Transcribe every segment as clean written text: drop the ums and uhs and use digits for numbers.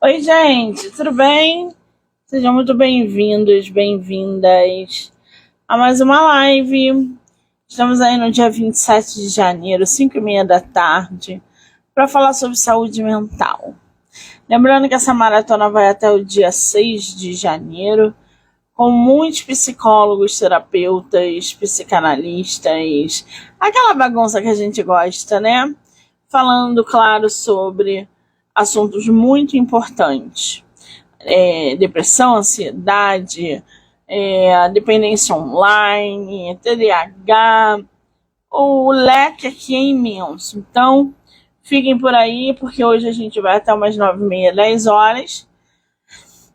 Oi, gente, tudo bem? Sejam muito bem-vindos, bem-vindas a mais uma live. Estamos aí no dia 27 de janeiro, 5h30 da tarde, para falar sobre saúde mental. Lembrando que essa maratona vai até o dia 6 de janeiro, com muitos psicólogos, terapeutas, psicanalistas, aquela bagunça que a gente gosta, né? Falando, claro, sobre assuntos muito importantes. Depressão, ansiedade, dependência online, TDAH, o leque aqui é imenso. Então, fiquem por aí, porque hoje a gente vai até umas 9h30, 10 horas,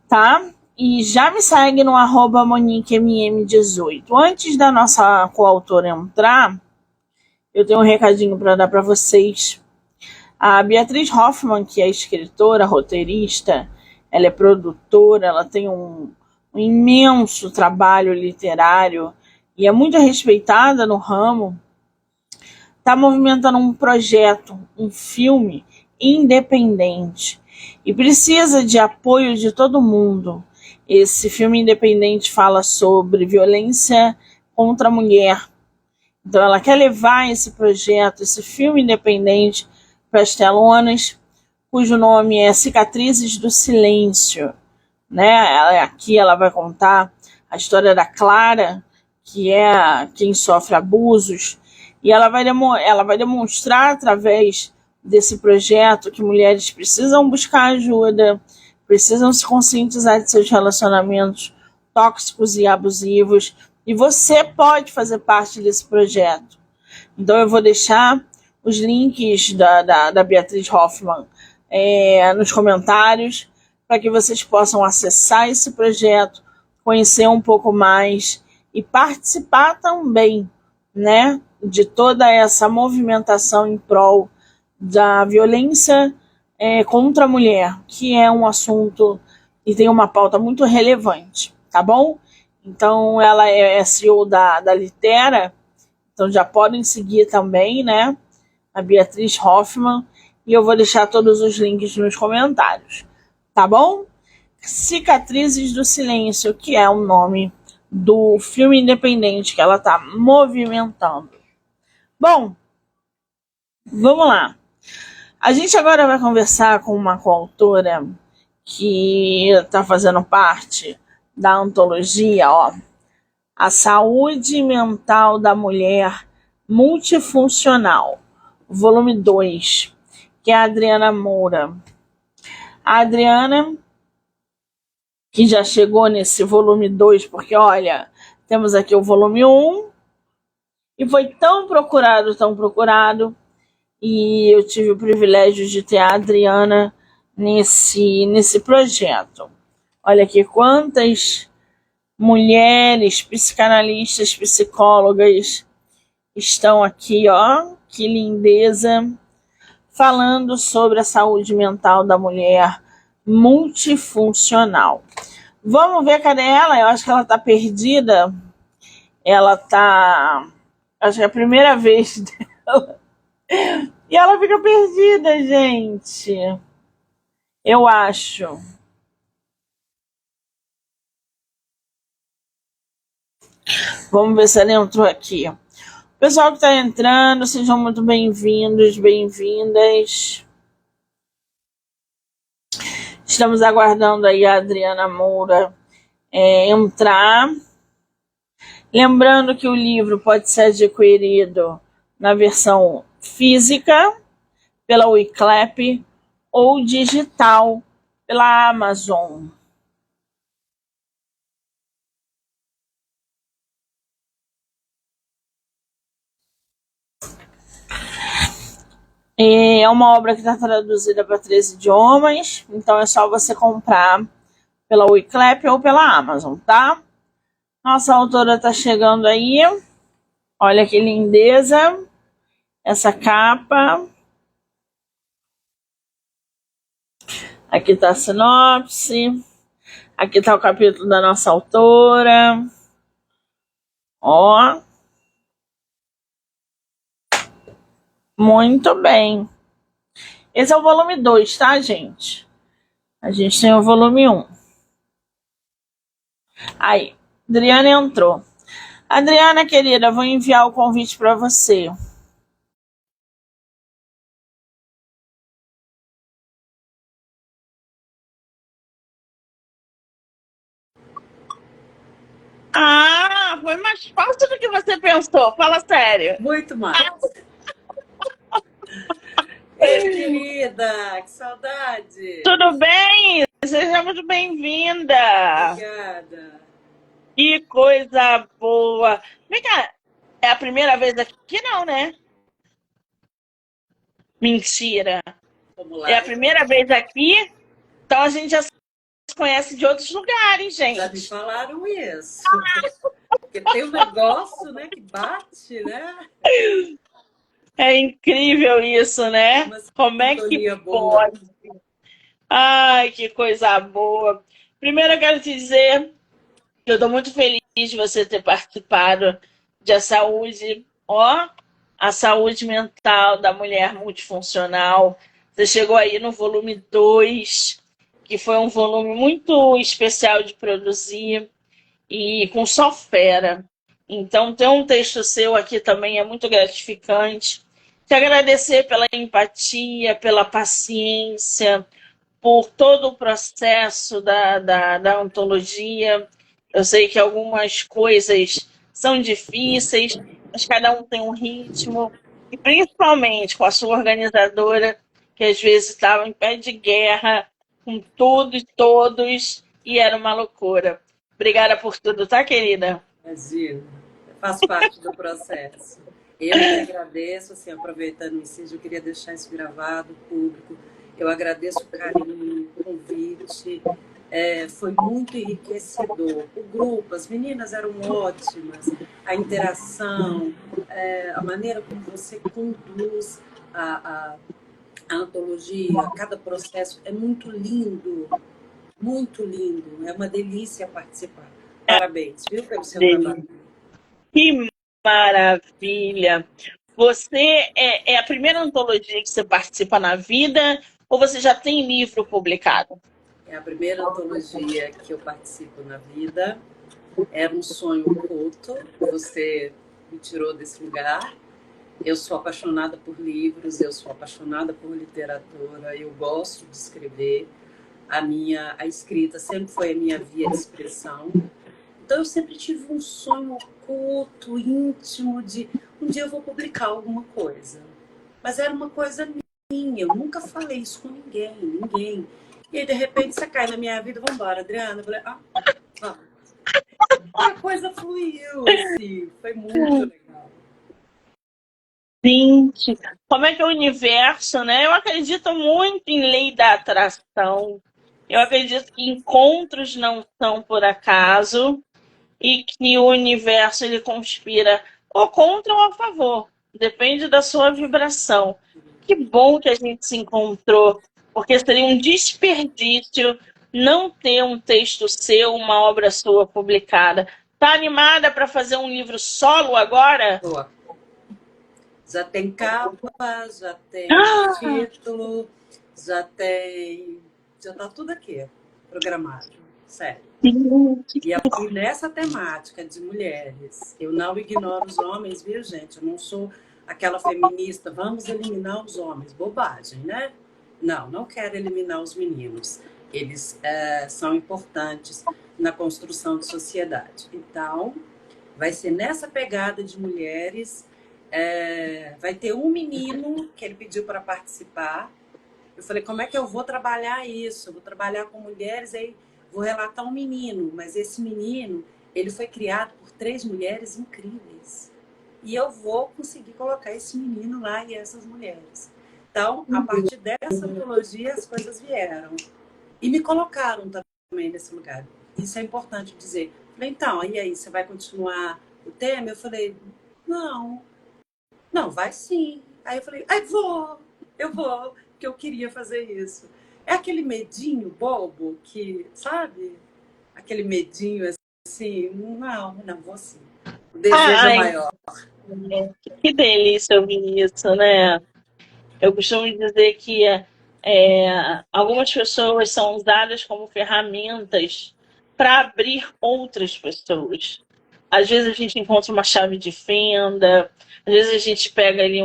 tá? E já me segue no @MoniqueMM18. Antes da nossa coautora entrar, eu tenho um recadinho para dar para vocês. A Beatriz Hoffmann, que é escritora, roteirista, ela é produtora, ela tem um imenso trabalho literário e é muito respeitada no ramo, está movimentando um projeto, um filme independente e precisa de apoio de todo mundo. Esse filme independente fala sobre violência contra a mulher. Então ela quer levar esse projeto, esse filme independente, para as telonas, cujo nome é Cicatrizes do Silêncio, né? Aqui ela vai contar a história da Clara, que é quem sofre abusos, e ela vai demonstrar através desse projeto que mulheres precisam buscar ajuda, precisam se conscientizar de seus relacionamentos tóxicos e abusivos, e você pode fazer parte desse projeto. Então eu vou deixar os links da Beatriz Hoffmann nos comentários, para que vocês possam acessar esse projeto, conhecer um pouco mais e participar também, né, de toda essa movimentação em prol da violência contra a mulher, que é um assunto e tem uma pauta muito relevante, tá bom? Então ela é CEO da Litera, então já podem seguir também, né, a Beatriz Hoffmann, e eu vou deixar todos os links nos comentários, tá bom? Cicatrizes do Silêncio, que é o nome do filme independente que ela está movimentando. Bom, vamos lá. A gente agora vai conversar com uma coautora que está fazendo parte da antologia, A Saúde Mental da Mulher Multifuncional, volume 2, que é a Adriana Moura. A Adriana, que já chegou nesse volume 2, porque olha, temos aqui o volume 1, e foi tão procurado, e eu tive o privilégio de ter a Adriana nesse projeto. Olha aqui quantas mulheres, psicanalistas, psicólogas estão aqui, que lindeza, falando sobre a saúde mental da mulher multifuncional. Vamos ver, cadê ela? Eu acho que ela tá perdida. Acho que é a primeira vez dela. E ela fica perdida, gente. Eu acho. Vamos ver se ela entrou aqui. Pessoal que está entrando, sejam muito bem-vindos, bem-vindas. Estamos aguardando aí a Adriana Moura entrar. Lembrando que o livro pode ser adquirido na versão física pela Wiclap ou digital pela Amazon. É uma obra que está traduzida para 13 idiomas, então é só você comprar pela Wiclap ou pela Amazon, tá? Nossa autora está chegando aí. Olha que lindeza essa capa. Aqui está a sinopse. Aqui está o capítulo da nossa autora. Muito bem. Esse é o volume 2, tá, gente? A gente tem o volume 1. Aí, Adriana entrou. Adriana, querida, vou enviar o convite para você. Ah, foi mais fácil do que você pensou. Fala sério. Muito mais. Ei, querida, que saudade. Tudo bem? Seja muito bem-vinda. Obrigada. Que coisa boa. Vem cá, é a primeira vez aqui, não, né? Mentira. Vamos É lá. a primeira vez aqui, então a gente já se conhece de outros lugares, Já me gente. falaram isso. Porque tem um negócio, né, que bate, né? É incrível isso, né? Uma Como é que sintonia boa. pode? Ai, que coisa boa. Primeiro eu quero te dizer que eu estou muito feliz de você ter participado de saúde, ó, a saúde mental da mulher multifuncional. Você chegou aí no volume 2, que foi um volume muito especial de produzir e com só fera. Então, ter um texto seu aqui também é muito gratificante. Te agradecer pela empatia, pela paciência, por todo o processo da ontologia. Eu sei que algumas coisas são difíceis, mas cada um tem um ritmo, e principalmente com a sua organizadora, que às vezes estava em pé de guerra com tudo e todos, e era uma loucura. Obrigada por tudo, tá, querida? Imagina. Faz parte do processo. Eu que agradeço, assim, aproveitando o incídio, eu queria deixar isso gravado, público. Eu agradeço o carinho, o convite. Foi muito enriquecedor. O grupo, as meninas eram ótimas, a interação, a maneira como você conduz a antologia, cada processo é muito lindo, muito lindo. É uma delícia participar. Parabéns, viu, pelo seu trabalho. Que maravilha! Você é a primeira antologia que você participa na vida ou você já tem livro publicado? É a primeira antologia que eu participo na vida. Era um sonho oculto. Você me tirou desse lugar. Eu sou apaixonada por livros, eu sou apaixonada por literatura, eu gosto de escrever. A escrita sempre foi a minha via de expressão. Então eu sempre tive um sonho oculto, íntimo de um dia eu vou publicar alguma coisa. Mas era uma coisa minha, eu nunca falei isso com ninguém. E aí, de repente, você cai na minha vida, vamos embora, Adriana. Eu falei, vamos. E a coisa fluiu, assim, foi muito legal. Gente, como é que é o universo, né? Eu acredito muito em lei da atração. Eu acredito que encontros não são por acaso e que o universo ele conspira ou contra ou a favor. Depende da sua vibração. Que bom que a gente se encontrou, porque seria um desperdício não ter um texto seu, uma obra sua publicada. Tá animada para fazer um livro solo agora? Boa. Já tem capa, já tem Ah, título, já tá tudo aqui programado, sério. gente. E nessa temática de mulheres, eu não ignoro os homens, viu, gente? Eu não sou aquela feminista, vamos eliminar os homens. Bobagem, né? Não quero eliminar os meninos. Eles são importantes na construção de sociedade. Então, vai ser nessa pegada de mulheres. Vai ter um menino que ele pediu para participar. Eu falei, como é que eu vou trabalhar isso? Eu vou trabalhar com mulheres, aí vou relatar um menino. Mas esse menino, ele foi criado por 3 mulheres incríveis. E eu vou conseguir colocar esse menino lá e essas mulheres. Então, a partir dessa antologia, as coisas vieram. E me colocaram também nesse lugar. Isso é importante dizer. Eu falei, então, e aí, você vai continuar o tema? Eu falei, não, vai sim. Aí eu falei, eu vou, porque eu queria fazer isso. É aquele medinho bobo que, sabe? Aquele medinho assim, não, vou sim. O desejo é Ai, maior. que delícia ouvir isso, né? Eu costumo dizer que Algumas pessoas são usadas como ferramentas para abrir outras pessoas. Às vezes a gente encontra uma chave de fenda, às vezes a gente pega ali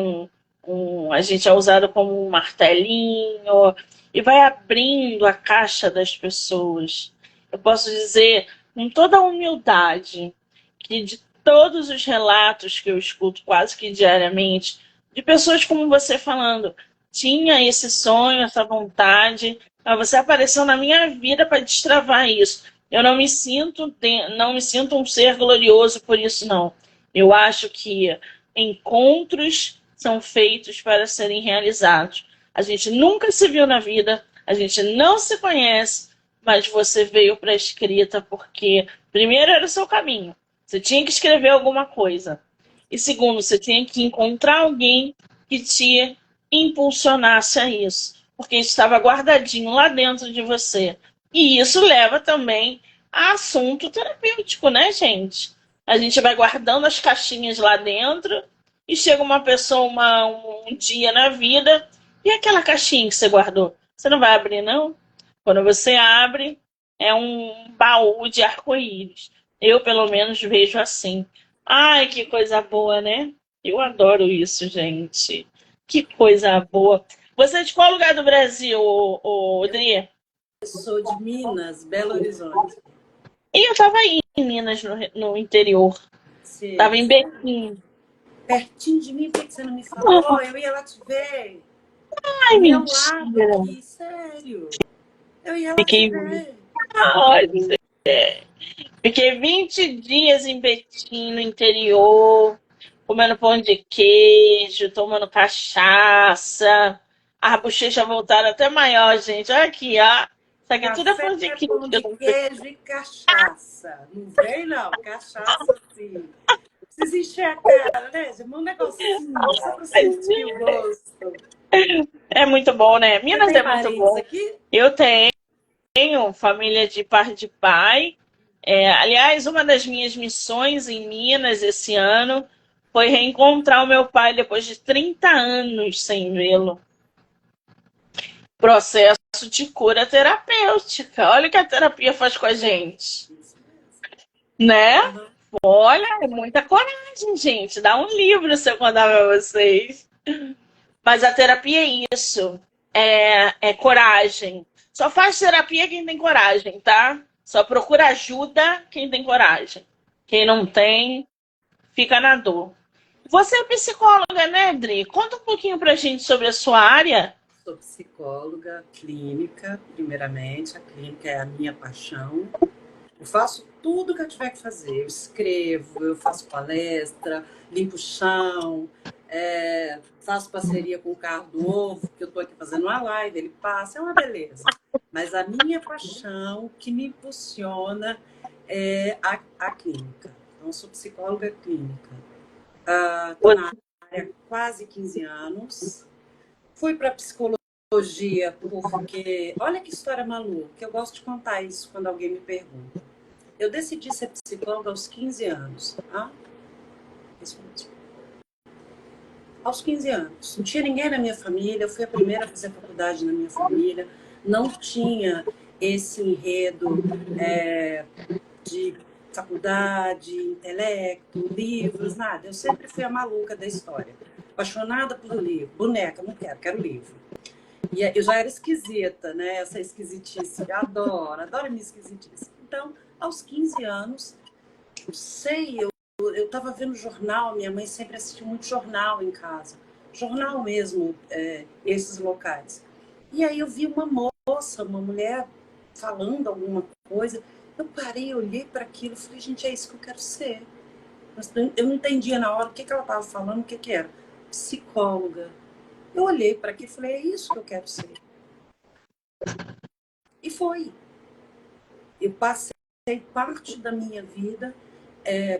a gente é usado como um martelinho e vai abrindo a caixa das pessoas. Eu posso dizer com toda a humildade que de todos os relatos que eu escuto quase que diariamente, de pessoas como você falando, tinha esse sonho, essa vontade, mas você apareceu na minha vida para destravar isso. Eu não me sinto um ser glorioso por isso, não. Eu acho que encontros são feitos para serem realizados. A gente nunca se viu na vida, a gente não se conhece, mas você veio para a escrita porque, primeiro, era o seu caminho. Você tinha que escrever alguma coisa. E segundo, você tinha que encontrar alguém que te impulsionasse a isso, porque estava guardadinho lá dentro de você. E isso leva também a assunto terapêutico, né, gente? A gente vai guardando as caixinhas lá dentro e chega uma pessoa um dia na vida e aquela caixinha que você guardou, você não vai abrir, não? Quando você abre, é um baú de arco-íris. Eu, pelo menos, vejo assim. Ai, que coisa boa, né? Eu adoro isso, gente. Que coisa boa. Você é de qual lugar do Brasil, Odri? Eu sou de Minas, Belo Horizonte. E eu tava aí em Minas, no interior. Você, Tava em Betim. pertinho de mim, por que você não me falou? Eu ia lá te ver. Ai, Do meu lado mentira. aqui, sério. Eu ia lá te Fiquei, ver. olha, fiquei 20 dias em Betim, no interior, comendo pão de queijo, tomando cachaça. As bochechas voltaram até maior, gente. Olha aqui, ó. Isso aqui tudo é Café, pão de queijo. pão de queijo e cachaça. Não vem, não. Cachaça, sim. Precisa encher a cara, né? Um negocinho, só para sentir o gosto. É muito bom, né? Você Minas tem é muito parentes bom. aqui? Eu tenho família de parte de pai. Aliás, uma das minhas missões em Minas esse ano foi reencontrar o meu pai depois de 30 anos sem vê-lo. Processo de cura terapêutica. Olha o que a terapia faz com a gente, Isso mesmo. né? Aham. Olha, é muita coragem, gente. Dá um livro se eu contar pra vocês. Mas a terapia é isso. É coragem. Só faz terapia quem tem coragem, tá? Só procura ajuda quem tem coragem. Quem não tem, fica na dor. Você é psicóloga, né, Dri? Conta um pouquinho pra gente sobre a sua área. Sou psicóloga clínica, primeiramente. A clínica é a minha paixão. Eu faço tudo que eu tiver que fazer. Eu escrevo, eu faço palestra, limpo o chão, faço parceria com o Carro do Ovo, que eu estou aqui fazendo uma live, ele passa, é uma beleza. Mas a minha paixão, o que me impulsiona, é a clínica. Então, eu sou psicóloga clínica. Estou na área há quase 15 anos. Fui para psicologia porque, olha que história maluca, eu gosto de contar isso quando alguém me pergunta. Eu decidi ser psicóloga aos 15 anos. Isso mesmo. Aos 15 anos. Não tinha ninguém na minha família, eu fui a primeira a fazer faculdade na minha família, não tinha esse enredo de faculdade, intelecto, livros, nada. Eu sempre fui a maluca da história. Apaixonada por livro. Boneca, não quero livro. E eu já era esquisita, né? Essa esquisitice. Eu adoro minha esquisitice. Então, aos 15 anos, não sei, eu estava vendo jornal, minha mãe sempre assistiu muito jornal em casa. Jornal mesmo, esses locais. E aí eu vi uma moça, uma mulher, falando alguma coisa. Eu parei, olhei para aquilo e falei, gente, é isso que eu quero ser. Eu não entendia na hora o que ela estava falando, o que era. Psicóloga. Eu olhei para aquilo e falei, é isso que eu quero ser. E foi. Eu passei parte da minha vida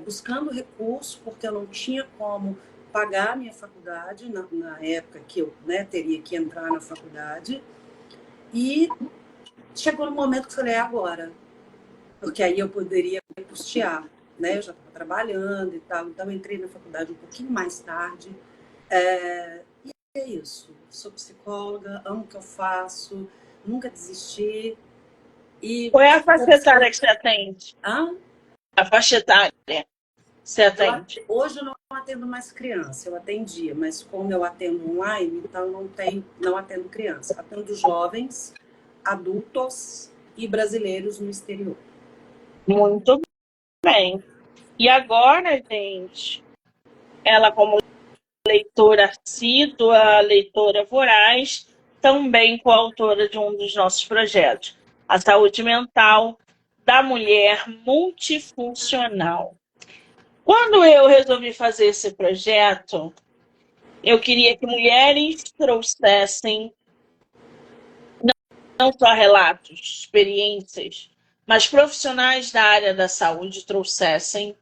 buscando recursos, porque eu não tinha como pagar a minha faculdade, na época que eu teria que entrar na faculdade. E chegou no momento que eu falei, agora. Porque aí eu poderia custear. Né? Eu já estava trabalhando e tal, então eu entrei na faculdade um pouquinho mais tarde. é isso. Sou psicóloga, amo o que eu faço, nunca desisti. E Qual é a faixa etária que você atende? Hã? A faixa etária que você atende? Hoje eu não atendo mais criança, eu atendia, mas como eu atendo online, então não atendo criança. Atendo jovens, adultos e brasileiros no exterior. Muito bem. E agora, gente, ela como leitora assídua, leitora voraz, também coautora de um dos nossos projetos, a saúde mental da mulher multifuncional. Quando eu resolvi fazer esse projeto, eu queria que mulheres trouxessem não só relatos, experiências, mas profissionais da área da saúde trouxessem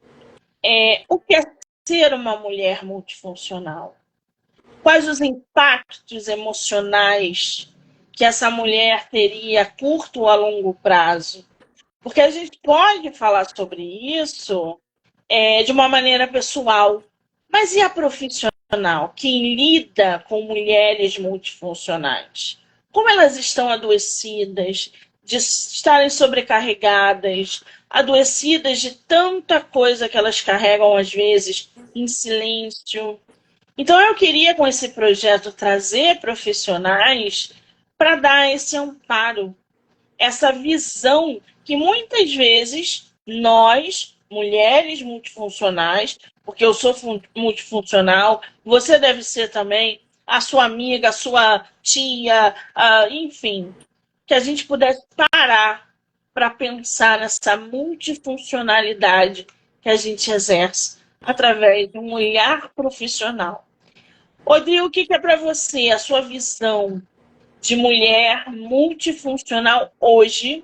o que é ser uma mulher multifuncional. Quais os impactos emocionais que essa mulher teria a curto ou a longo prazo? Porque a gente pode falar sobre isso de uma maneira pessoal, mas e a profissional? Quem lida com mulheres multifuncionais? Como elas estão adoecidas, de estarem sobrecarregadas, adoecidas de tanta coisa que elas carregam, às vezes, em silêncio. Então, eu queria, com esse projeto, trazer profissionais para dar esse amparo, essa visão que muitas vezes nós, mulheres multifuncionais, porque eu sou multifuncional, você deve ser também, a sua amiga, a sua tia, enfim, que a gente pudesse parar para pensar nessa multifuncionalidade que a gente exerce através de um olhar profissional. Rodrigo, o que é para você a sua visão de mulher multifuncional hoje,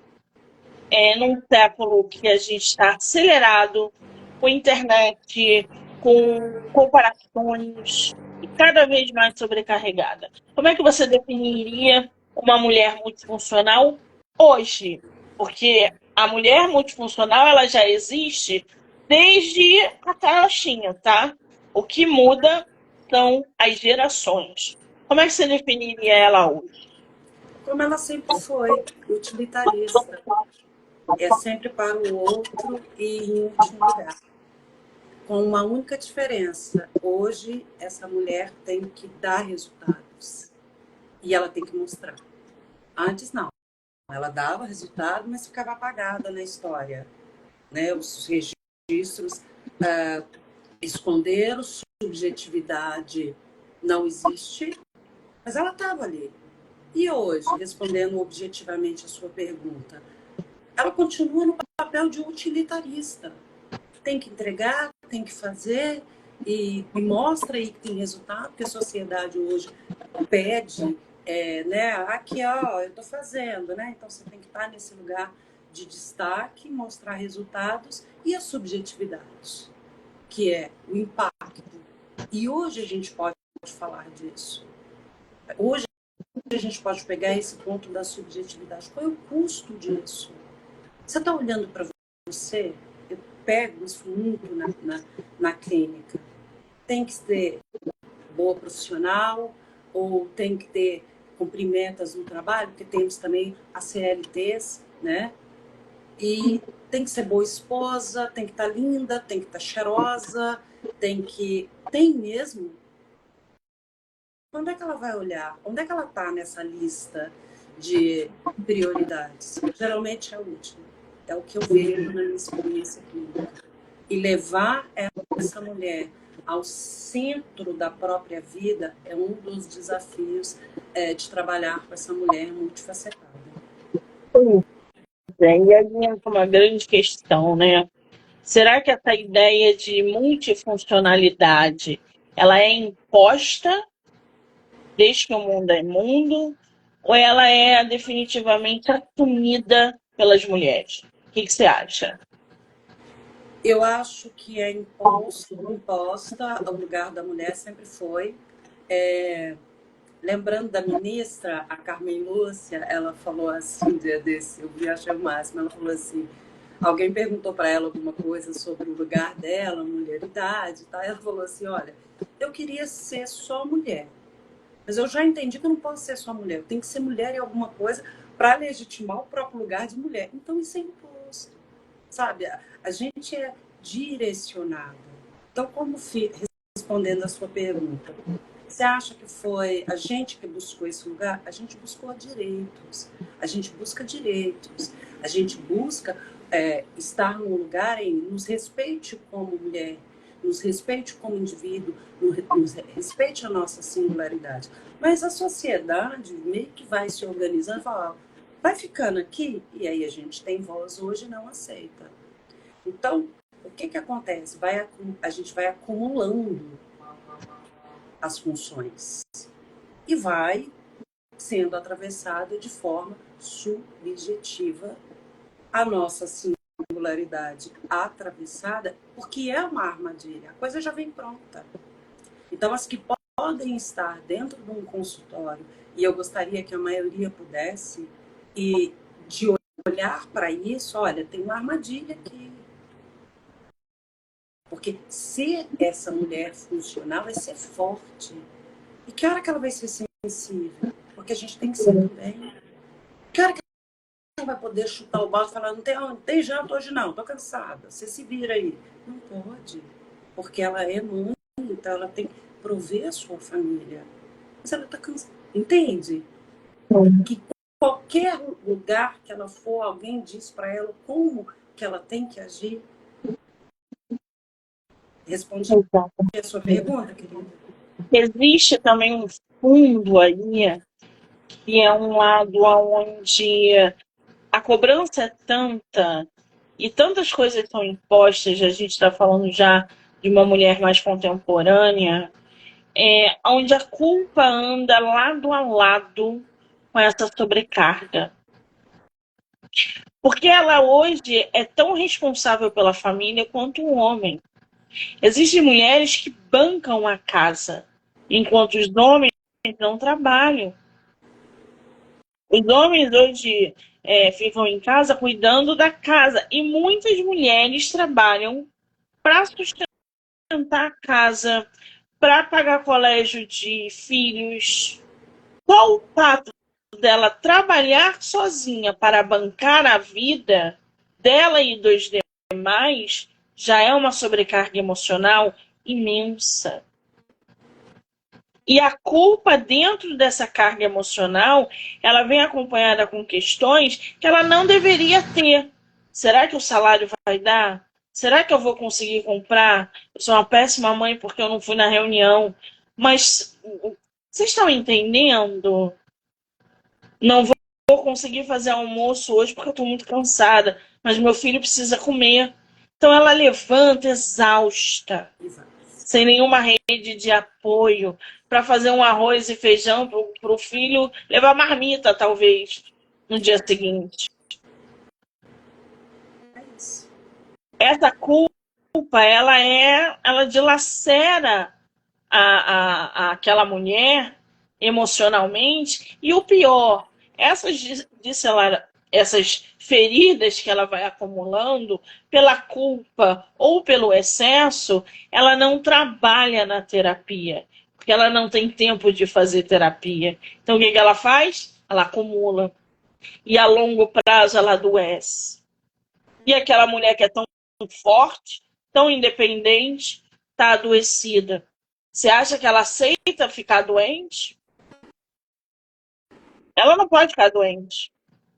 num século que a gente está acelerado, com internet, com comparações e cada vez mais sobrecarregada? Como é que você definiria uma mulher multifuncional hoje? Porque a mulher multifuncional ela já existe desde a carochinha, tá? O que muda são as gerações. Como é que você definiria ela hoje? Como ela sempre foi, utilitarista. É sempre para o outro e em último lugar. Com uma única diferença. Hoje, essa mulher tem que dar resultados. E ela tem que mostrar. Antes, não. Ela dava resultado, mas ficava apagada na história. Né? Os registros esconderam, subjetividade não existe, mas ela estava ali. E hoje, respondendo objetivamente a sua pergunta, ela continua no papel de utilitarista. Tem que entregar, tem que fazer e mostra aí que tem resultado, porque a sociedade hoje pede, né? Aqui, ó, eu estou fazendo, né? Então você tem que estar nesse lugar de destaque, mostrar resultados e a subjetividade, que é o impacto. E hoje a gente pode falar disso. Hoje a gente pode pegar esse ponto da subjetividade. Qual é o custo disso? Você está olhando para você? Eu pego isso muito na clínica. Tem que ser boa profissional ou tem que ter cumprir metas no trabalho, porque temos também as CLTs, né? E tem que ser boa esposa, tem que estar linda, tem que estar cheirosa, tem mesmo. Onde é que ela vai olhar? Onde é que ela está nessa lista de prioridades? Geralmente é a última. É o que eu vejo na minha experiência clínica. E levar essa mulher ao centro da própria vida é um dos desafios de trabalhar com essa mulher multifacetada. E aí entra uma grande questão, né? Será que essa ideia de multifuncionalidade ela é imposta desde que o mundo é mundo ou ela é definitivamente assumida pelas mulheres? O que você acha? Eu acho que é imposta, o lugar da mulher sempre foi. Lembrando da ministra, a Carmen Lúcia, ela falou assim, um dia desse, eu vi, achei o máximo, ela falou assim, alguém perguntou para ela alguma coisa sobre o lugar dela, mulheridade, tá? Ela falou assim, olha, eu queria ser só mulher. Mas eu já entendi que eu não posso ser só mulher, eu tenho que ser mulher em alguma coisa para legitimar o próprio lugar de mulher. Então isso é imposto, sabe? A gente é direcionada. Então, respondendo a sua pergunta, você acha que foi a gente que buscou esse lugar? A gente buscou direitos, a gente busca direitos, a gente busca estar num lugar em nos respeite como mulher, nos respeite como indivíduo, nos respeite a nossa singularidade. Mas a sociedade meio que vai se organizando e fala, vai ficando aqui, e aí a gente tem voz hoje e não aceita. Então, o que acontece? A gente vai acumulando as funções e vai sendo atravessada de forma subjetiva a nossa singularidade atravessada, porque é uma armadilha, a coisa já vem pronta. Então, as que podem estar dentro de um consultório, e eu gostaria que a maioria pudesse, e de olhar para isso, olha, tem uma armadilha aqui. Porque ser essa mulher funcional é ser forte. E que hora que ela vai ser sensível? Porque a gente tem que ser também. Que hora que ela vai poder chutar o balde e falar, não tem janta hoje não, tô cansada, você se vira aí. Não pode. Porque ela é mãe, então ela tem que prover a sua família. Mas ela tá cansada. Entende? Que qualquer lugar que ela for, alguém diz para ela como que ela tem que agir. Respondi a sua pergunta, querida? Existe também um fundo aí, que é um lado onde a cobrança é tanta e tantas coisas são impostas, a gente está falando já de uma mulher mais contemporânea, onde a culpa anda lado a lado com essa sobrecarga. Porque ela hoje é tão responsável pela família quanto o homem. Existem mulheres que bancam a casa, enquanto os homens não trabalham. Os homens hoje ficam em casa cuidando da casa. E muitas mulheres trabalham para sustentar a casa, para pagar colégio de filhos. Qual o fato dela trabalhar sozinha para bancar a vida dela e dos demais já é uma sobrecarga emocional imensa. E a culpa dentro dessa carga emocional, ela vem acompanhada com questões que ela não deveria ter. Será que o salário vai dar? Será que eu vou conseguir comprar? Eu sou uma péssima mãe porque eu não fui na reunião. Mas vocês estão entendendo? Não vou conseguir fazer almoço hoje porque eu estou muito cansada, mas meu filho precisa comer. Então ela levanta exausta, sem nenhuma rede de apoio, para fazer um arroz e feijão para o filho levar marmita, talvez, no dia seguinte. Essa culpa, ela dilacera aquela mulher emocionalmente, e o pior, essas feridas que ela vai acumulando pela culpa ou pelo excesso, ela não trabalha na terapia, porque ela não tem tempo de fazer terapia. Então o que ela faz? Ela acumula. E a longo prazo ela adoece. E aquela mulher que é tão forte, tão independente, está adoecida. Você acha que ela aceita ficar doente? Ela não pode ficar doente.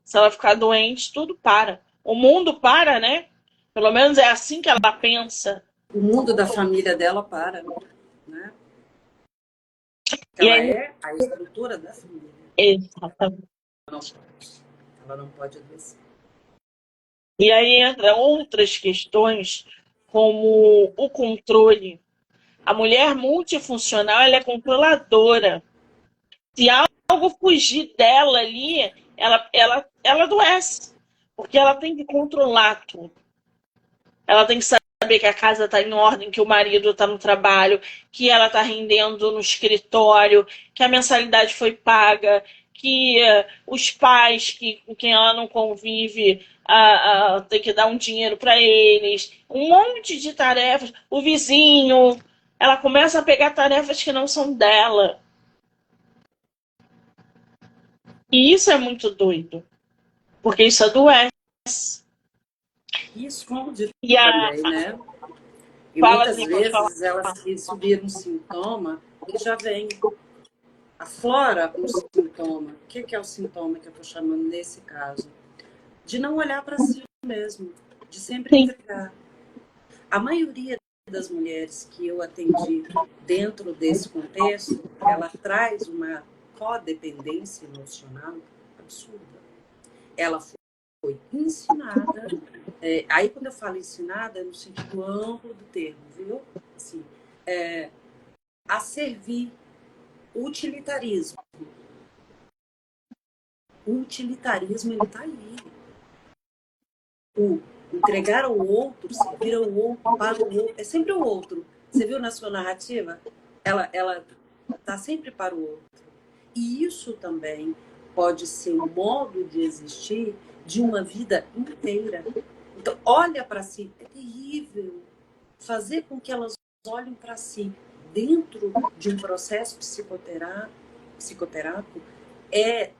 Se ela ficar doente, tudo para. O mundo para, né? Pelo menos é assim que ela pensa. O mundo da família dela para, né? E Ela aí, é a estrutura da família. exatamente. Ela não pode adoecer. E aí entra outras questões, como o controle. A mulher multifuncional, ela é controladora. Se algo fugir dela ali, ela adoece. Porque ela tem que controlar tudo. Ela tem que saber que a casa está em ordem, que o marido está no trabalho, que ela está rendendo no escritório, que a mensalidade foi paga, que os pais com quem ela não convive tem que dar um dinheiro para eles. Um monte de tarefas. O vizinho, ela começa a pegar tarefas que não são dela. E isso é muito doido, porque isso adoece. E esconde E a... também, né? E Fala muitas assim, pode falar. vezes elas isso vira um sintoma que já vem, aflora um sintoma. O que é o sintoma que eu estou chamando nesse caso? De não olhar para si mesmo, de sempre Sim, entregar. A maioria das mulheres que eu atendi dentro desse contexto, ela traz uma codependência emocional absurda. Ela foi ensinada, aí quando eu falo ensinada, é no sentido amplo do termo, viu? Assim, a servir, utilitarismo. O utilitarismo, ele está aí. O entregar ao outro, servir ao outro, para o outro, é sempre o outro. Você viu na sua narrativa? Ela está sempre para o outro. E isso também pode ser um modo de existir de uma vida inteira. Então, olha para si. É terrível fazer com que elas olhem para si dentro de um processo psicoterápico é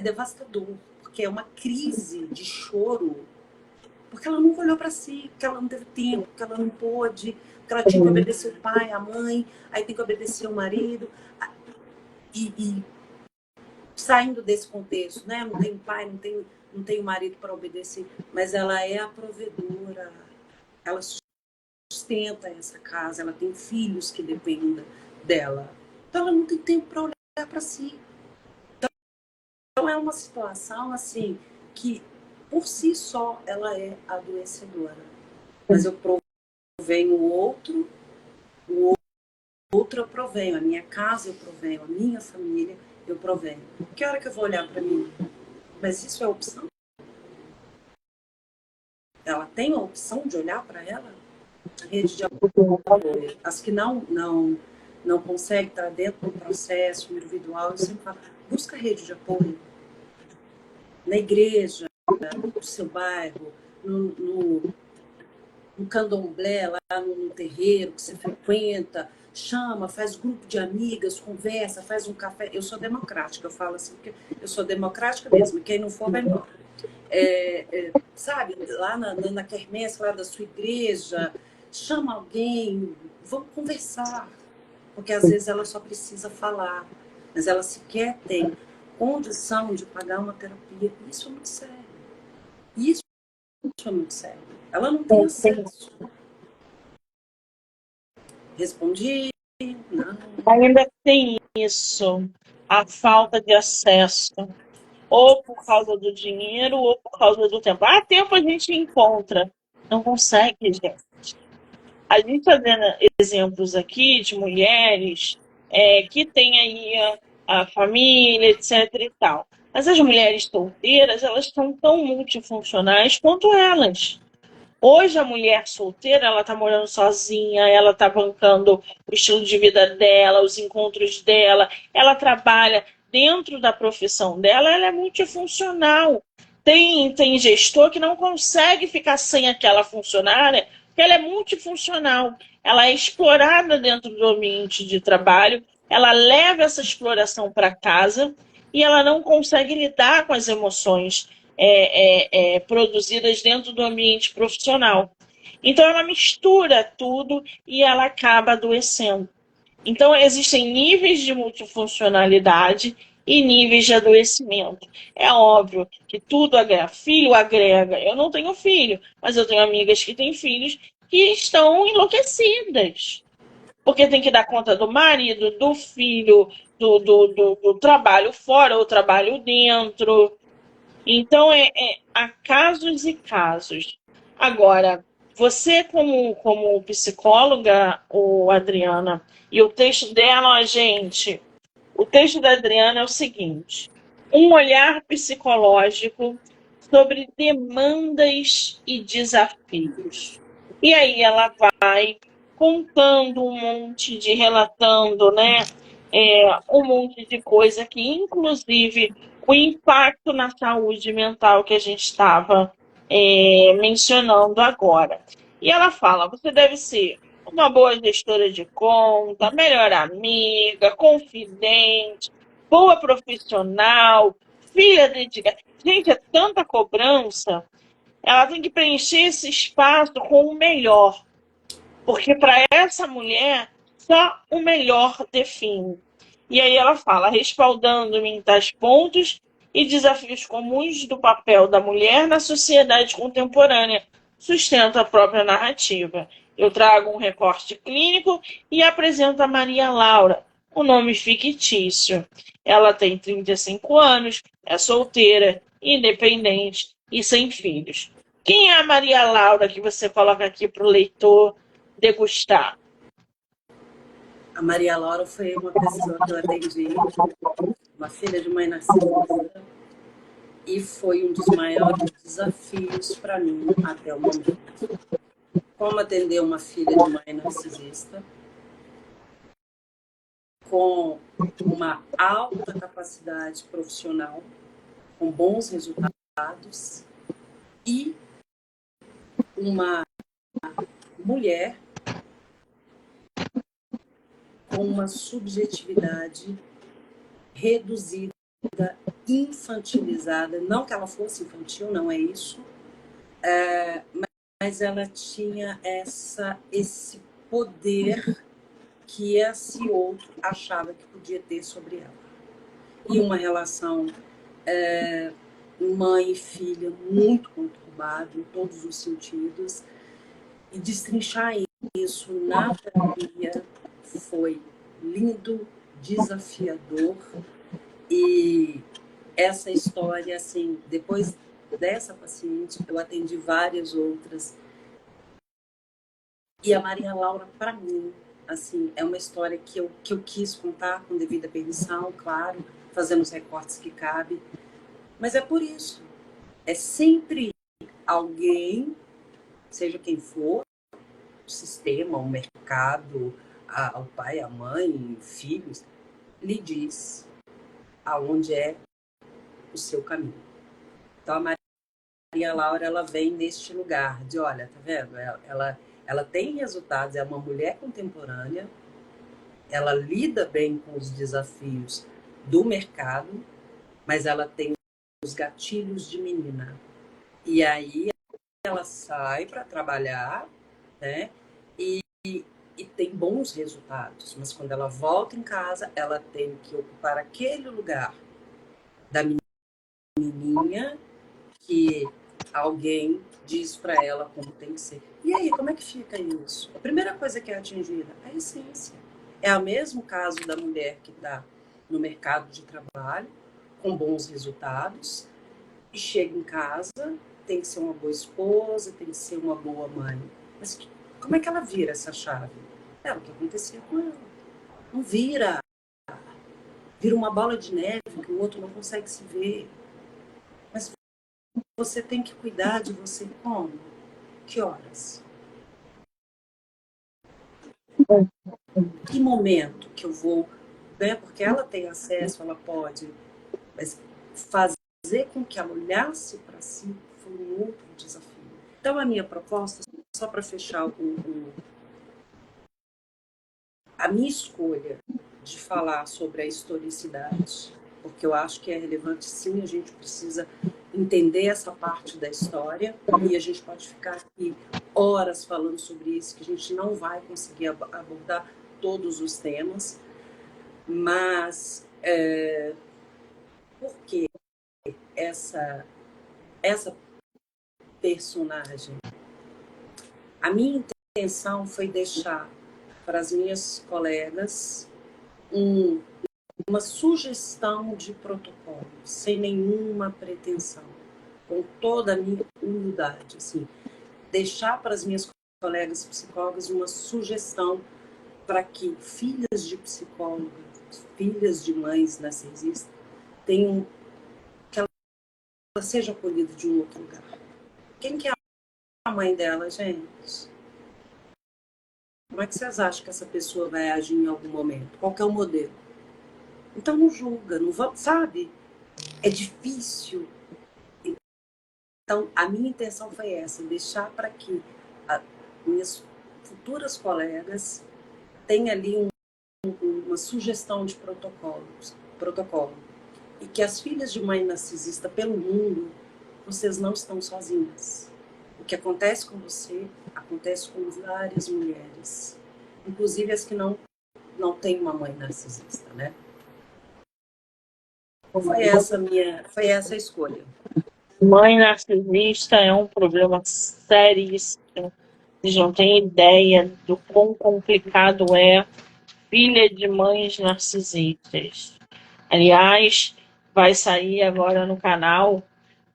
devastador, porque é uma crise de choro, porque ela nunca olhou para si, porque ela não teve tempo, porque ela não pôde, porque ela tinha que obedecer o pai, a mãe, aí tem que obedecer o marido. E saindo desse contexto, né? Não tem pai, não tem marido para obedecer, mas ela é a provedora, ela sustenta essa casa, ela tem filhos que dependem dela. Então ela não tem tempo para olhar para si. Então é uma situação assim que por si só ela é adoecedora. Mas eu provenho o outro eu provenho, a minha casa eu provenho, a minha família eu provenho. Que hora que eu vou olhar para mim? Mas isso é opção? Ela tem a opção de olhar para ela? A rede de apoio. As que não conseguem estar dentro do processo individual, eu sempre falo, busca rede de apoio. Na igreja, no seu bairro, no candomblé, lá no terreiro que você frequenta, chama, faz grupo de amigas, conversa, faz um café. Eu sou democrática, eu falo assim, porque eu sou democrática mesmo, quem não for vai embora. Sabe, lá na quermesse lá da sua igreja, chama alguém, vamos conversar, porque às vezes ela só precisa falar, mas ela sequer tem condição de pagar uma terapia. Isso é muito sério. Isso é muito sério. Ela não tem acesso. Respondi, não. ainda tem isso, a falta de acesso, ou por causa do dinheiro, ou por causa do tempo. Ah, tempo a gente encontra, não consegue, gente. A gente está vendo exemplos aqui de mulheres que têm aí a família, etc e tal. Mas as mulheres solteiras, elas são tão multifuncionais quanto elas. Hoje a mulher solteira, ela tá morando sozinha, ela tá bancando o estilo de vida dela, os encontros dela, ela trabalha dentro da profissão dela, ela é multifuncional. Tem gestor que não consegue ficar sem aquela funcionária, porque ela é multifuncional. Ela é explorada dentro do ambiente de trabalho, ela leva essa exploração para casa e ela não consegue lidar com as emoções produzidas dentro do ambiente profissional. Então, ela mistura tudo e ela acaba adoecendo. Então, existem níveis de multifuncionalidade e níveis de adoecimento. É óbvio que tudo agrega. Filho agrega. Eu não tenho filho, mas eu tenho amigas que têm filhos que estão enlouquecidas. Porque tem que dar conta do marido, do filho, do trabalho fora, o trabalho dentro. Então, há casos e casos. Agora, você como psicóloga, Adriana, e o texto dela, gente, o texto da Adriana é o seguinte: um olhar psicológico sobre demandas e desafios. E aí ela vai contando um monte de, relatando, né, um monte de coisa que, inclusive, o impacto na saúde mental que a gente estava mencionando agora. E ela fala: você deve ser uma boa gestora de conta, melhor amiga, confidente, boa profissional, filha dedicada. Gente, é tanta cobrança. Ela tem que preencher esse espaço com o melhor. Porque para essa mulher, só o melhor define. E aí ela fala, respaldando-me em tais pontos e desafios comuns do papel da mulher na sociedade contemporânea, sustenta a própria narrativa. Eu trago um recorte clínico e apresento a Maria Laura, um nome fictício. Ela tem 35 anos, é solteira, independente e sem filhos. Quem é a Maria Laura que você coloca aqui para o leitor degustar? A Maria Laura foi uma pessoa que eu atendi, uma filha de mãe narcisista, e foi um dos maiores desafios para mim até o momento. Como atender uma filha de mãe narcisista com uma alta capacidade profissional, com bons resultados, e uma mulher com uma subjetividade reduzida, infantilizada. Não que ela fosse infantil, não é isso, mas ela tinha esse poder que esse outro achava que podia ter sobre ela. E uma relação mãe e filha muito conturbada em todos os sentidos. E destrinchar isso na terapia foi lindo, desafiador. E essa história, assim, depois dessa paciente, eu atendi várias outras. E a Maria Laura, para mim, assim, é uma história que eu quis contar com devida permissão, claro, fazendo os recortes que cabe. Mas é por isso. É sempre alguém, seja quem for, o sistema, o mercado, o pai, a mãe, filhos, lhe diz aonde é o seu caminho. Então, a Maria Laura, ela vem neste lugar de, olha, tá vendo? Ela tem resultados, é uma mulher contemporânea, ela lida bem com os desafios do mercado, mas ela tem os gatilhos de menina. E aí ela sai para trabalhar, né? E tem bons resultados, mas quando ela volta em casa, ela tem que ocupar aquele lugar da menininha que alguém diz para ela como tem que ser. E aí, como é que fica isso? A primeira coisa que é atingida é a essência. É o mesmo caso da mulher que está no mercado de trabalho, com bons resultados, e chega em casa, tem que ser uma boa esposa, tem que ser uma boa mãe. Mas como é que ela vira essa chave? É o que acontecia com ela. Não vira. Vira uma bola de neve que o outro não consegue se ver. Mas você tem que cuidar de você como? Que horas? Que momento que eu vou, né? Porque ela tem acesso, ela pode, mas fazer com que ela olhasse para si foi um outro desafio. Então, a minha proposta, só para fechar a minha escolha de falar sobre a historicidade, porque eu acho que é relevante, sim, a gente precisa entender essa parte da história, e a gente pode ficar aqui horas falando sobre isso, que a gente não vai conseguir abordar todos os temas, mas por que essa personagem? A minha intenção foi deixar para as minhas colegas uma sugestão de protocolo, sem nenhuma pretensão, com toda a minha humildade, assim, deixar para as minhas colegas psicólogas uma sugestão para que filhas de psicólogas, filhas de mães narcisistas, tenham, que ela seja acolhida de um outro lugar. Quem que é a mãe dela, gente? Como é que vocês acham que essa pessoa vai agir em algum momento? Qual que é o modelo? Então não julga, não sabe? É difícil. Então, a minha intenção foi essa, deixar para que minhas futuras colegas tenham ali uma sugestão de protocolo. e que as filhas de mãe narcisista pelo mundo, vocês não estão sozinhas. O que acontece com você, acontece com várias mulheres, inclusive as que não têm uma mãe narcisista, né? Foi essa a escolha. Mãe narcisista é um problema seríssimo. Vocês não têm ideia do quão complicado é filha de mães narcisistas. Aliás, vai sair agora no canal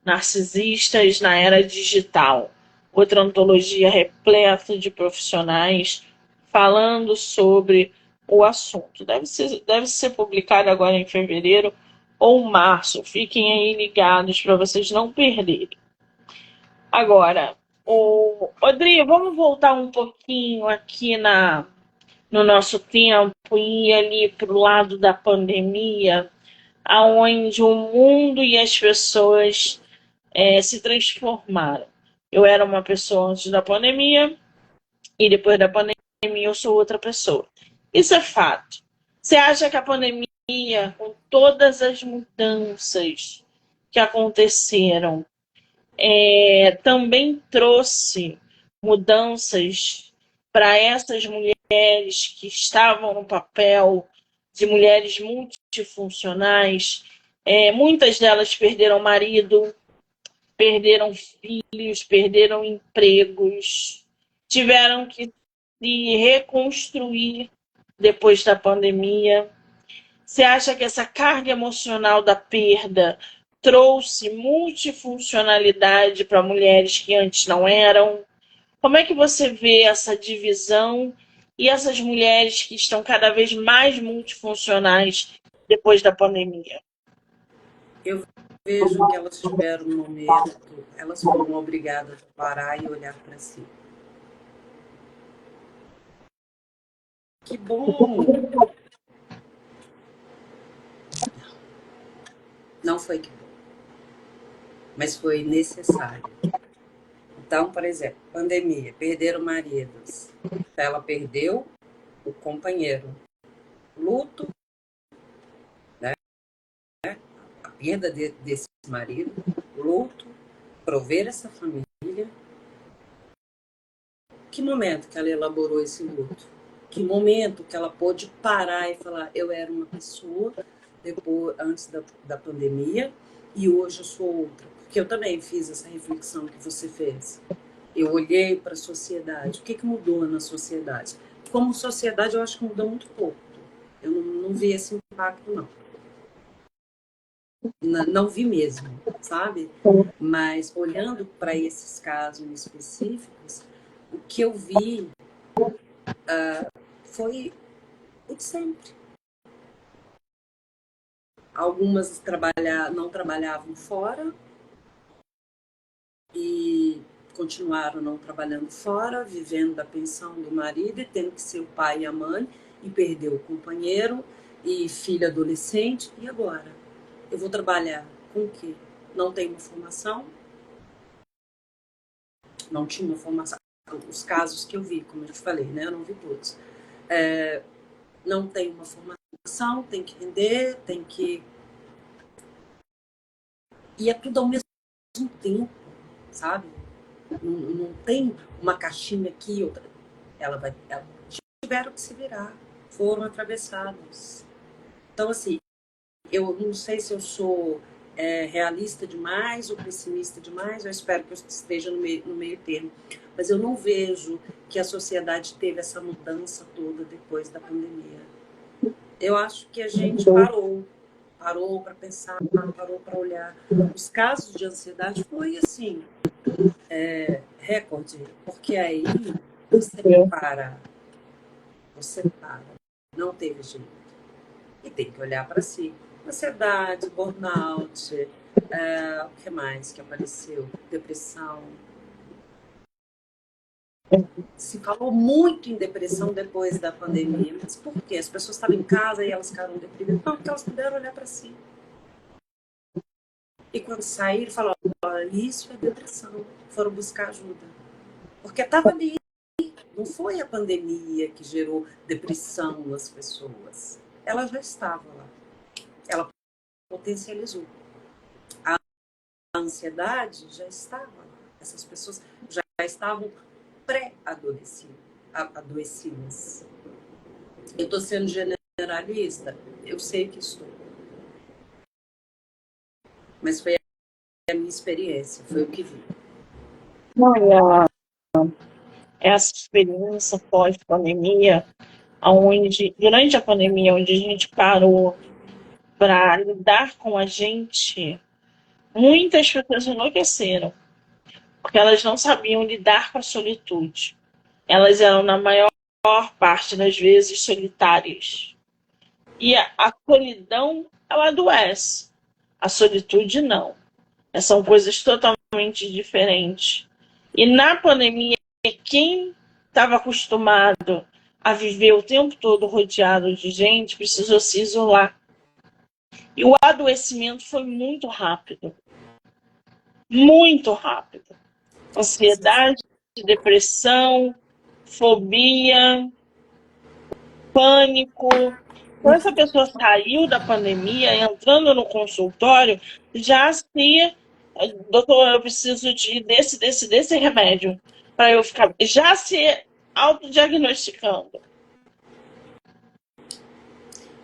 Narcisistas na Era Digital, outra antologia repleta de profissionais falando sobre o assunto. Deve ser publicado agora em fevereiro ou março. Fiquem aí ligados para vocês não perderem. Agora, Rodrigo, vamos voltar um pouquinho aqui no nosso tempo e ir ali para o lado da pandemia, aonde o mundo e as pessoas se transformaram. Eu era uma pessoa antes da pandemia e depois da pandemia eu sou outra pessoa. Isso é fato. Você acha que a pandemia, com todas as mudanças que aconteceram, também trouxe mudanças para essas mulheres que estavam no papel de mulheres multifuncionais? Muitas delas perderam marido, perderam filhos, perderam empregos, tiveram que se reconstruir depois da pandemia. Você acha que essa carga emocional da perda trouxe multifuncionalidade para mulheres que antes não eram? Como é que você vê essa divisão e essas mulheres que estão cada vez mais multifuncionais depois da pandemia? Eu vejo que elas tiveram um momento, elas foram obrigadas a parar e olhar para si. Que bom! Não foi que bom, mas foi necessário. Então, por exemplo, pandemia, perderam maridos. Ela perdeu o companheiro. Luto, né? A perda desse marido, luto, prover essa família. Que momento que ela elaborou esse luto? Que momento que ela pôde parar e falar, eu era uma pessoa antes da pandemia e hoje eu sou outra. Porque eu também fiz essa reflexão que você fez. Eu olhei para a sociedade. O que mudou na sociedade? Como sociedade, eu acho que mudou muito pouco. Eu não vi esse impacto, não. Não vi mesmo, sabe? Mas olhando para esses casos específicos, o que eu vi foi o de sempre. Algumas não trabalhavam fora e continuaram não trabalhando fora, vivendo da pensão do marido e tendo que ser o pai e a mãe, e perdeu o companheiro e filha adolescente. E agora? Eu vou trabalhar com o quê? Não tenho uma formação? Não tinha uma formação. Os casos que eu vi, como eu te falei, né? Eu não vi todos. Não tem uma formação, tem que render, tem que... E é tudo ao mesmo tempo, sabe? Não tem uma caixinha aqui, outra. Tiveram que se virar, foram atravessados. Então, assim, eu não sei se eu sou realista demais ou pessimista demais, eu espero que eu esteja no meio termo, mas eu não vejo que a sociedade teve essa mudança toda depois da pandemia. Eu acho que a gente parou para pensar, parou para olhar. Os casos de ansiedade foi assim, recorde, porque aí você para, não teve jeito. E tem que olhar para si. Ansiedade, burnout, o que mais que apareceu? Depressão. Se falou muito em depressão depois da pandemia, mas por quê? As pessoas estavam em casa e elas ficaram deprimidas? Não, porque elas puderam olhar para si. E quando saíram, falaram, olha, isso é depressão. Foram buscar ajuda. Porque estava ali. Não foi a pandemia que gerou depressão nas pessoas. Ela já estava lá. Ela potencializou. A ansiedade já estava lá. Essas pessoas já estavam pré-adoecidas. Eu estou sendo generalista? Eu sei que estou. Mas foi a minha experiência, foi o que vi. Olha, essa experiência pós-pandemia, onde, durante a pandemia, onde a gente parou para lidar com a gente, muitas pessoas enlouqueceram, porque elas não sabiam lidar com a solitude. Elas eram, na maior parte das vezes, solitárias. E a solidão, ela adoece. A solitude, não. São coisas totalmente diferentes. E na pandemia, quem estava acostumado a viver o tempo todo rodeado de gente precisou se isolar. E o adoecimento foi muito rápido. Muito rápido. Ansiedade, depressão, fobia, pânico. Quando essa pessoa saiu da pandemia, entrando no consultório, já se, doutor, eu preciso desse remédio para eu ficar, já se autodiagnosticando.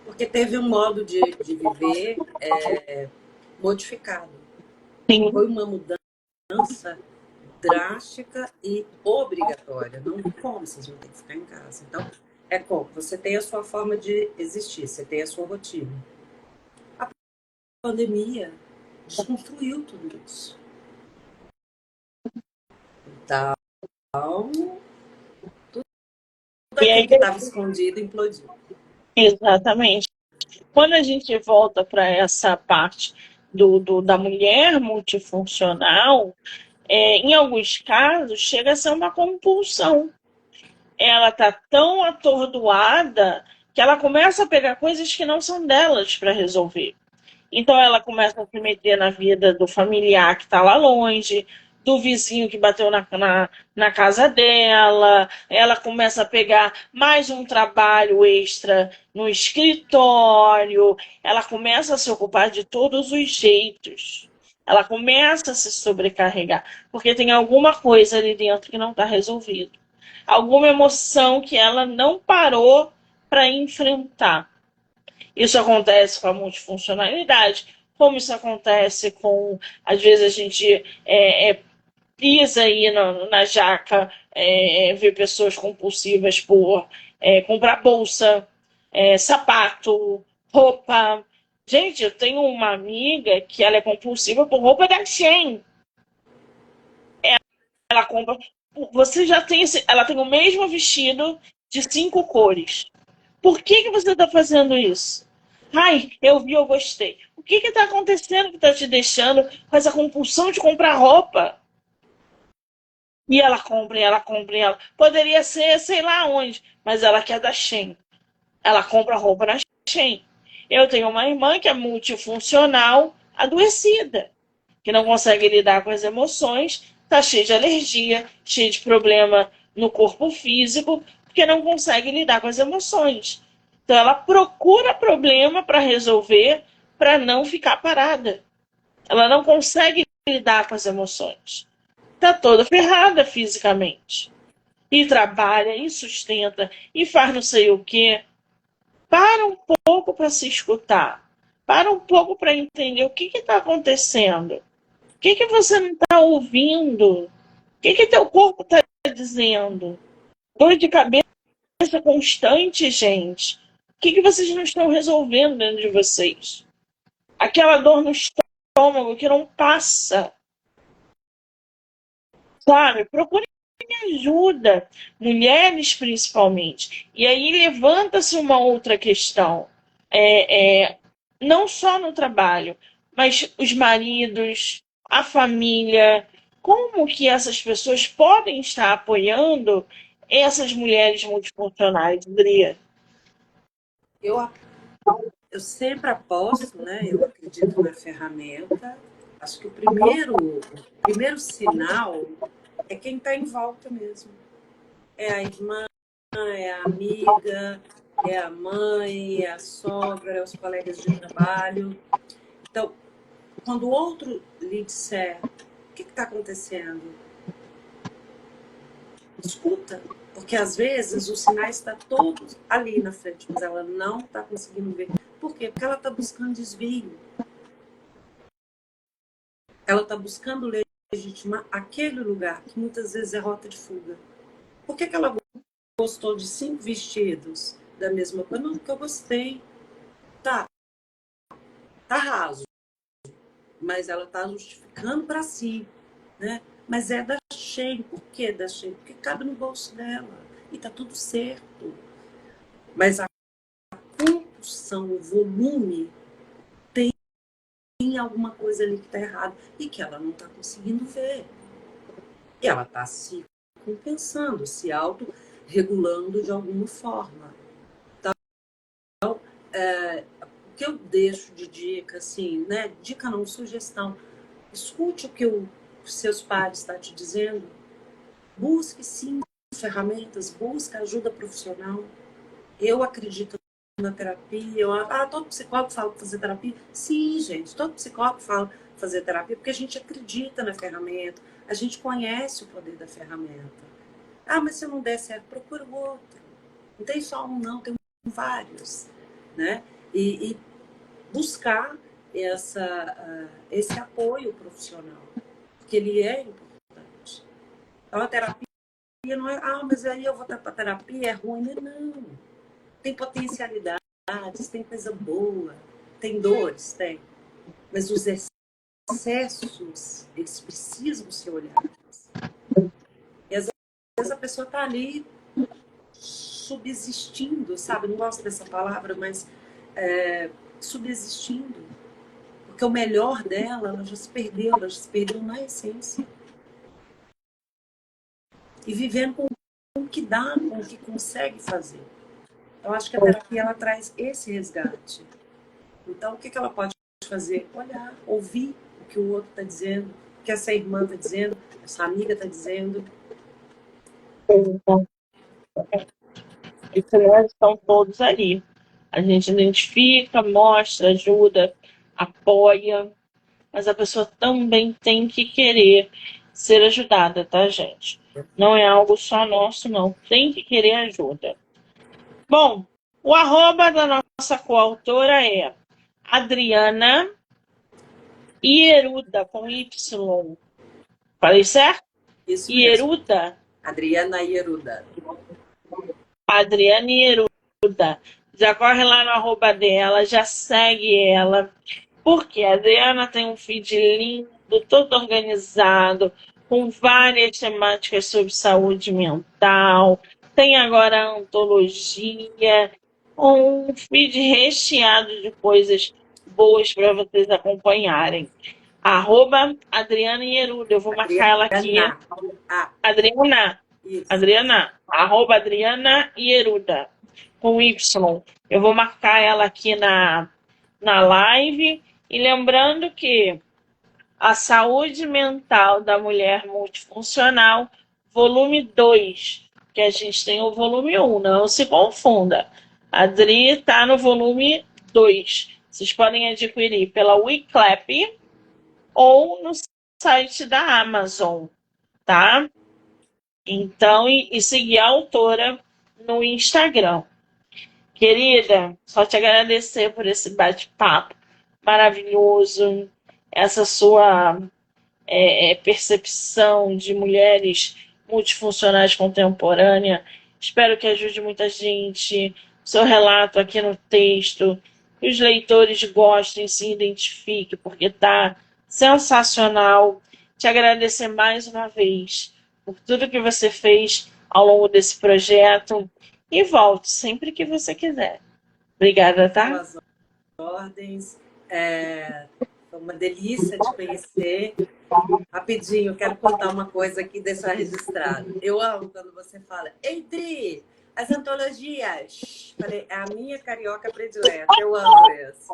Porque teve um modo de viver modificado. Sim. Foi uma mudança drástica e obrigatória. Não tem como, vocês vão ter que ficar em casa. Então, é como você tem a sua forma de existir, você tem a sua rotina. A pandemia desconstruiu tudo isso. Então, tudo aquilo que estava escondido implodiu. Exatamente. Quando a gente volta para essa parte da mulher multifuncional, em alguns casos chega a ser uma compulsão. Ela está tão atordoada que ela começa a pegar coisas que não são delas para resolver. Então ela começa a se meter na vida do familiar que está lá longe, do vizinho que bateu na casa dela, ela começa a pegar mais um trabalho extra no escritório, ela começa a se ocupar de todos os jeitos. Ela começa a se sobrecarregar, porque tem alguma coisa ali dentro que não está resolvido. Alguma emoção que ela não parou para enfrentar. Isso acontece com a multifuncionalidade, como isso acontece com, às vezes a gente pisa aí na jaca, vê pessoas compulsivas por comprar bolsa, sapato, roupa. Gente, eu tenho uma amiga que ela é compulsiva por roupa da Shein. Ela compra. Você já tem ela tem o mesmo vestido de 5 cores. Por que você está fazendo isso? Ai, eu vi, eu gostei. O que está acontecendo que está te deixando com essa compulsão de comprar roupa? E ela compra, e ela compra, e ela. Poderia ser, sei lá onde, mas ela quer da Shein. Ela compra roupa na Shein. Eu tenho uma irmã que é multifuncional, adoecida, que não consegue lidar com as emoções, está cheia de alergia, cheia de problema no corpo físico, porque não consegue lidar com as emoções. Então ela procura problema para resolver, para não ficar parada. Ela não consegue lidar com as emoções. Está toda ferrada fisicamente. E trabalha, e sustenta, e faz não sei o quê. Para um pouco para se escutar. Para um pouco para entender o que está acontecendo. O que você não está ouvindo? O que teu corpo está dizendo? Dor de cabeça constante, gente. O que vocês não estão resolvendo dentro de vocês? Aquela dor no estômago que não passa. Sabe? Procure ajuda. Mulheres, principalmente. E aí levanta-se uma outra questão. Não só no trabalho, mas os maridos, a família, como que essas pessoas podem estar apoiando essas mulheres multifuncionais, Adria? Eu sempre aposto, né? Eu acredito na ferramenta. Acho que o primeiro sinal é quem está em volta mesmo. É a irmã, é a amiga, é a mãe, é a sogra, é os colegas de trabalho. Então, quando o outro lhe disser o que está acontecendo, escuta, porque às vezes os sinais estão todos ali na frente, mas ela não está conseguindo ver. Por quê? Porque ela está buscando desvio. Ela está buscando legitimar aquele lugar que muitas vezes é rota de fuga. Por que ela gostou de 5 vestidos da mesma cor? Não, porque eu gostei. Tá raso, mas ela está justificando para si, né? Mas é da Shein. Por que da Shein? Porque cabe no bolso dela e tá tudo certo. Mas a compulsão, o volume, tem alguma coisa ali que está errado e que ela não está conseguindo ver. E ela está se compensando, se autorregulando de alguma forma. Então, o que eu deixo de dica, assim, né? Dica não, sugestão. Escute o que os seus pares estão te dizendo. Busque, sim, ferramentas, busque ajuda profissional. Eu acredito na terapia. Todo psicólogo fala fazer terapia? Sim, gente, todo psicólogo fala fazer terapia porque a gente acredita na ferramenta, a gente conhece o poder da ferramenta. Mas se não der certo, procura o outro. Não tem só um, não, tem vários. Né? E buscar esse apoio profissional, porque ele é importante. Então, a terapia não é, mas aí eu vou para a terapia, é ruim. Não. Tem potencialidades, tem coisa boa, tem dores, tem. Mas os excessos, eles precisam ser olhados. E às vezes a pessoa está ali subsistindo, sabe? Não gosto dessa palavra, mas subsistindo. Porque o melhor dela, ela já se perdeu na essência. E vivendo com o que dá, com o que consegue fazer. Eu acho que a terapia, ela traz esse resgate. Então, o que ela pode fazer? Olhar, ouvir o que o outro está dizendo, o que essa irmã está dizendo, essa amiga está dizendo. Os sinais estão todos ali. A gente identifica, mostra, ajuda, apoia, mas a pessoa também tem que querer ser ajudada, tá, gente? Não é algo só nosso, não. Tem que querer ajuda. Bom, o arroba da nossa coautora é Adriana Ieruda, com Y. Falei certo? Isso Ieruda. mesmo. Adriana Ieruda. Adriana Ieruda. Já corre lá no arroba dela, já segue ela. Porque a Adriana tem um feed lindo, todo organizado, com várias temáticas sobre saúde mental. Tem agora a antologia, um feed recheado de coisas boas para vocês acompanharem. Arroba Adriana Ieruda. Eu vou marcar ela aqui. Adriana. Isso. Adriana. Arroba Adriana Ieruda. Com Y. Eu vou marcar ela aqui na live. E lembrando que a saúde mental da mulher multifuncional, volume 2, que a gente tem o volume 1, não se confunda. A Adri está no volume 2. Vocês podem adquirir pela Wiclap ou no site da Amazon, tá? Então, e seguir a autora no Instagram. Querida, só te agradecer por esse bate-papo maravilhoso, essa sua percepção de mulheres multifuncionais contemporânea. Espero que ajude muita gente. Seu relato aqui no texto, que os leitores gostem, se identifiquem, porque está sensacional. Te agradecer mais uma vez por tudo que você fez ao longo desse projeto. E volte sempre que você quiser. Obrigada, tá? As ordens. Foi uma delícia te conhecer. Rapidinho, quero contar uma coisa aqui, deixar registrado. Eu amo quando você fala, entre as antologias. Falei, é a minha carioca predileta. Eu amo isso.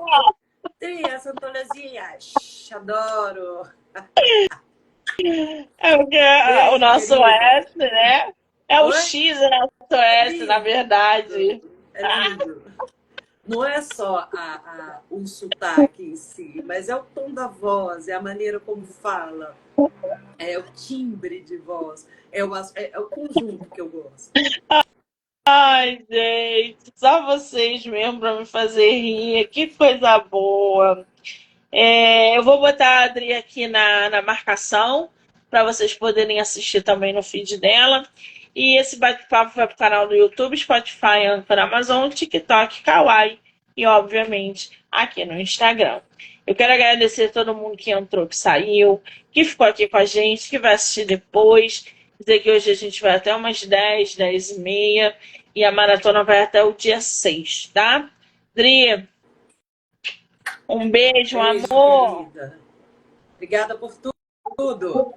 Entre as antologias. Adoro. O nosso S, né? É o Oi? X, o nosso S, na verdade. É lindo. não é só o sotaque em si, mas é o tom da voz, é a maneira como fala, é o timbre de voz, é o conjunto que eu gosto. Ai, gente, só vocês mesmo para me fazer rir. Que coisa boa. Eu vou botar a Adri aqui na marcação para vocês poderem assistir também no feed dela. E esse bate-papo vai para o canal do YouTube, Spotify, Anchor, Amazon, TikTok, Kawaii e, obviamente, aqui no Instagram. Eu quero agradecer a todo mundo que entrou, que saiu, que ficou aqui com a gente, que vai assistir depois. Dizer que hoje a gente vai até umas 10, 10 e meia. E a maratona vai até o dia 6, tá? Dri, um beijo, um Beijo, amor. querida. Obrigada por tudo.